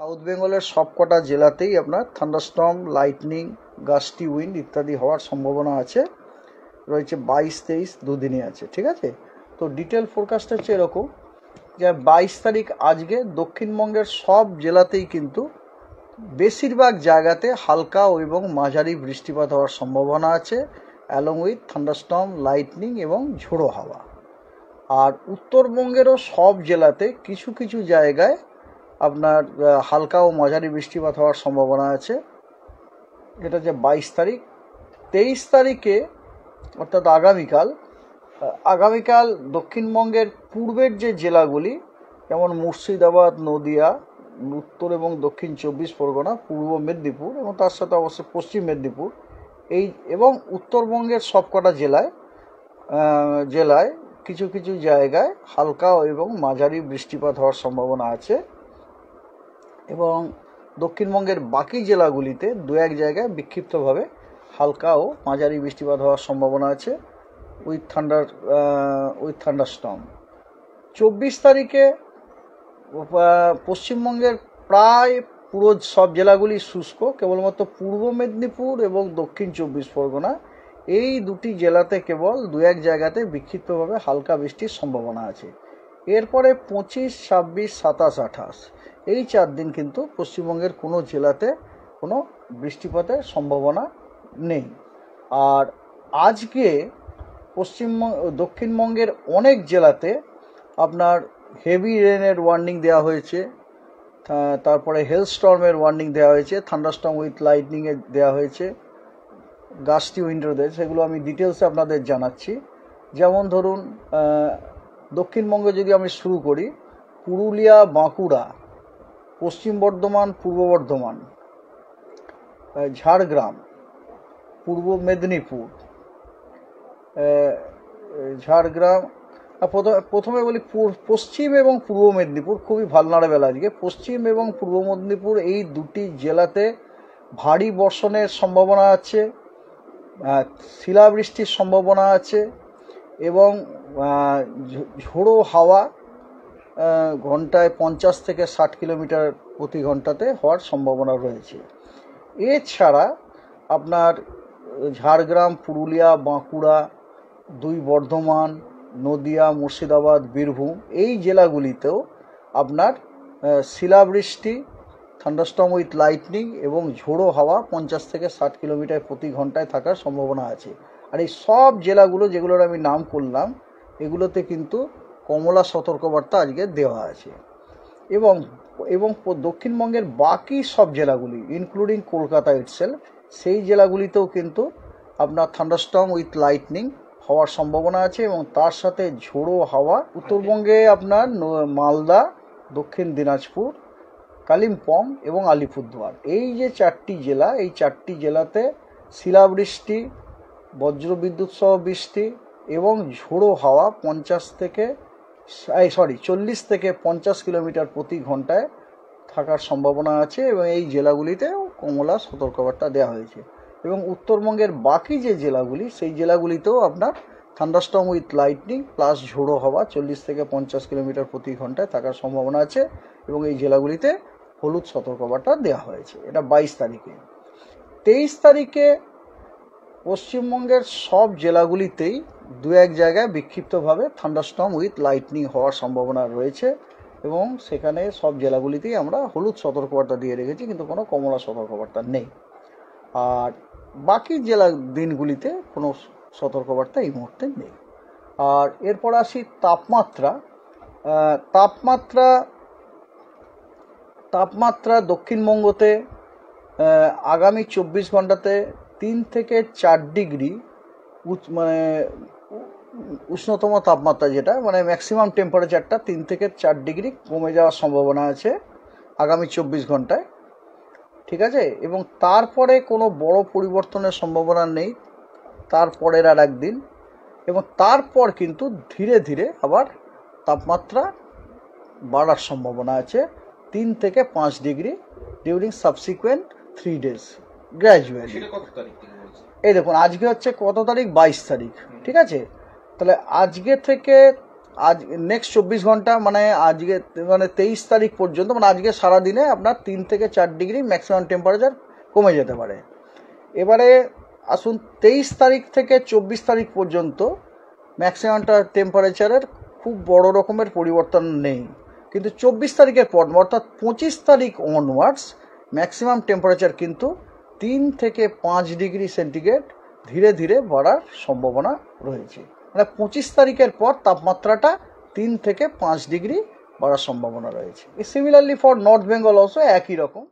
South বেঙ্গলের সবকটা জেলাতেই আপনার থান্ডারস্টর্ম, লাইটনিং, গাস্টি উইন্ড ইত্যাদি হওয়ার সম্ভাবনা আছে রয়েছে। 22-23 দুদিনই আছে, ঠিক আছে। তো ডিটেল ফোরকাস্ট হচ্ছে এরকম যে 22 তারিখ আজকে দক্ষিণবঙ্গের সব জেলাতেই কিন্তু বেশিরভাগ জায়গাতে হালকা এবং মাঝারি বৃষ্টিপাত হওয়ার সম্ভাবনা আছে, অ্যালং উইথ থান্ডারস্টর্ম, লাইটনিং এবং ঝোড়ো হাওয়া। আর উত্তরবঙ্গেরও সব জেলাতে কিছু কিছু জায়গায় আপনার হালকা ও মাঝারি বৃষ্টিপাত হওয়ার সম্ভাবনা আছে। এটা যে 22 তারিখ। 23 তারিখে অর্থাৎ আগামীকাল দক্ষিণবঙ্গের পূর্বের যে জেলাগুলি যেমন মুর্শিদাবাদ, নদিয়া, উত্তর এবং দক্ষিণ 24 পরগনা, পূর্ব মেদিনীপুর এবং তার সাথে অবশ্যই পশ্চিম মেদিনীপুর এই এবং উত্তরবঙ্গের সবকটা জেলায় কিছু কিছু জায়গায় হালকা এবং মাঝারি বৃষ্টিপাত হওয়ার সম্ভাবনা আছে এবং দক্ষিণবঙ্গের বাকি জেলাগুলিতে দু এক জায়গায় বিক্ষিপ্তভাবে হালকা ও মাঝারি বৃষ্টিপাত হওয়ার সম্ভাবনা আছে উইথ থান্ডারস্টর্ম। 24 তারিখে পশ্চিমবঙ্গের প্রায় পুরো সব জেলাগুলি শুষ্ক, কেবলমাত্র পূর্ব মেদিনীপুর এবং দক্ষিণ 24 পরগনা এই দুটি জেলাতে কেবল দু এক জায়গাতে বিক্ষিপ্তভাবে হালকা বৃষ্টির সম্ভাবনা আছে। এরপরে 25, 26, 27, 28 এই 4 দিন কিন্তু পশ্চিমবঙ্গের কোনো জেলাতে কোনো বৃষ্টিপাতের সম্ভাবনা নেই। আর আজকে দক্ষিণবঙ্গের অনেক জেলাতে আপনার হেভি রেনের ওয়ার্নিং দেওয়া হয়েছে, তারপরে হেলস্টর্মের ওয়ার্নিং দেওয়া হয়েছে, থান্ডারস্টর্ম উইথ লাইটনিংয়ের দেওয়া হয়েছে, গাস্টি উইন্ডের দেয়, সেগুলো আমি ডিটেলসে আপনাদের জানাচ্ছি। যেমন ধরুন দক্ষিণবঙ্গে যদি আমি শুরু করি, পুরুলিয়া, বাঁকুড়া, পশ্চিম বর্ধমান, পূর্ব বর্ধমান, ঝাড়গ্রাম, পূর্ব মেদিনীপুর, প্রথমে বলি পশ্চিম এবং পূর্ব মেদিনীপুর খুবই ভালনারেবল আজকে। পশ্চিম এবং পূর্ব মেদিনীপুর এই দুটি জেলাতে ভারী বর্ষণের সম্ভাবনা আছে, শিলাবৃষ্টির সম্ভাবনা আছে এবং ঝোড়ো হাওয়া ঘন্টায় 50 থেকে 60 কিলোমিটার প্রতি ঘন্টাতে হওয়ার সম্ভাবনা রয়েছে। এছাড়া আপনার ঝাড়গ্রাম, পুরুলিয়া, বাঁকুড়া, 2 বর্ধমান, নদিয়া, মুর্শিদাবাদ, বীরভূম এই জেলাগুলিতেও আপনার শিলাবৃষ্টি, থান্ডারস্টর্ম উইথ লাইটনিং এবং ঝোড়ো হাওয়া 50 থেকে 60 কিলোমিটার প্রতি ঘন্টায় থাকার সম্ভাবনা আছে। আর এই সব জেলাগুলো যেগুলোর আমি নাম করলাম এগুলোতে কিন্তু কমলা সতর্কবার্তা আজকে দেওয়া আছে এবং দক্ষিণবঙ্গের বাকি সব জেলাগুলি ইনক্লুডিং কলকাতা ইটসেলফ সেই জেলাগুলিতেও কিন্তু আপনার থান্ডারস্টর্ম উইথ লাইটনিং হওয়ার সম্ভাবনা আছে এবং তার সাথে ঝোড়ো হাওয়া। উত্তরবঙ্গে আপনার মালদা, দক্ষিণ দিনাজপুর, কালিম্পং এবং আলিপুরদুয়ার এই যে 4টি জেলা, এই 4টি জেলাতে শিলাবৃষ্টি, বজ্রবিদ্যুৎ সহ বৃষ্টি এবং ঝোড়ো হাওয়া 40 থেকে 50 কিলোমিটার প্রতি ঘন্টায় থাকার সম্ভাবনা আছে এবং এই জেলাগুলিতেও কমলা সতর্কবার্তা দেওয়া হয়েছে। এবং উত্তরবঙ্গের বাকি যে জেলাগুলি সেই জেলাগুলিতেও আপনার থান্ডারস্টর্ম উইথ লাইটনিং প্লাস ঝোড়ো হাওয়া 40 থেকে 50 কিলোমিটার প্রতি ঘন্টায় থাকার সম্ভাবনা আছে এবং এই জেলাগুলিতে হলুদ সতর্কবার্তা দেওয়া হয়েছে। এটা 22 তারিখে। 23 তারিখে পশ্চিমবঙ্গের সব জেলাগুলিতেই দু এক জায়গায় বিক্ষিপ্তভাবে থান্ডারস্টর্ম উইথ লাইটনিং হওয়ার সম্ভাবনা রয়েছে এবং সেখানে সব জেলাগুলিতেই আমরা হলুদ সতর্কবার্তা দিয়ে রেখেছি, কিন্তু কোনো কমলা সতর্কবার্তা নেই। আর বাকি জেলা দিনগুলিতে কোনো সতর্কবার্তা এই মুহূর্তে নেই। আর এরপর আসি তাপমাত্রা দক্ষিণবঙ্গতে আগামী 24 ঘন্টাতে 3 থেকে 4 ডিগ্রি মানে উষ্ণতম তাপমাত্রা যেটা মানে ম্যাক্সিমাম টেম্পারেচারটা 3 থেকে 4 ডিগ্রি কমে যাওয়ার সম্ভাবনা আছে আগামী 24 ঘন্টায়, ঠিক আছে। এবং তারপরে কোনো বড় পরিবর্তনের সম্ভাবনা নেই তারপরের আর একদিন, এবং তারপর কিন্তু ধীরে ধীরে আবার তাপমাত্রা বাড়ার সম্ভাবনা আছে 3 থেকে 5 degree during subsequent 3 days gradually. এই দেখুন আজকে হচ্ছে কত তারিখ, 22 তারিখ, ঠিক আছে। তাহলে আজকে থেকে আজ নেক্সট 24 ঘন্টা মানে আজকে মানে 23 তারিখ পর্যন্ত, মানে আজকে সারাদিনে আপনার 3 থেকে 4 ডিগ্রি ম্যাক্সিমাম টেম্পারেচার কমে যেতে পারে। এবারে আসুন 23 তারিখ থেকে 24 তারিখ পর্যন্ত ম্যাক্সিমামটা টেম্পারেচারের খুব বড় রকমের পরিবর্তন নেই, কিন্তু 24 তারিখের পর অর্থাৎ 25 তারিখ অনওয়ার্ডস ম্যাক্সিমাম টেম্পারেচার কিন্তু 3 থেকে 5 ডিগ্রি সেন্টিগ্রেড ধীরে ধীরে বাড়ার সম্ভাবনা রয়েছে। মানে 25 তারিখের পর তাপমাত্রাটা 3 থেকে 5 ডিগ্রি বাড়ার সম্ভাবনা রয়েছে। Similarly for north Bengal also একই রকম।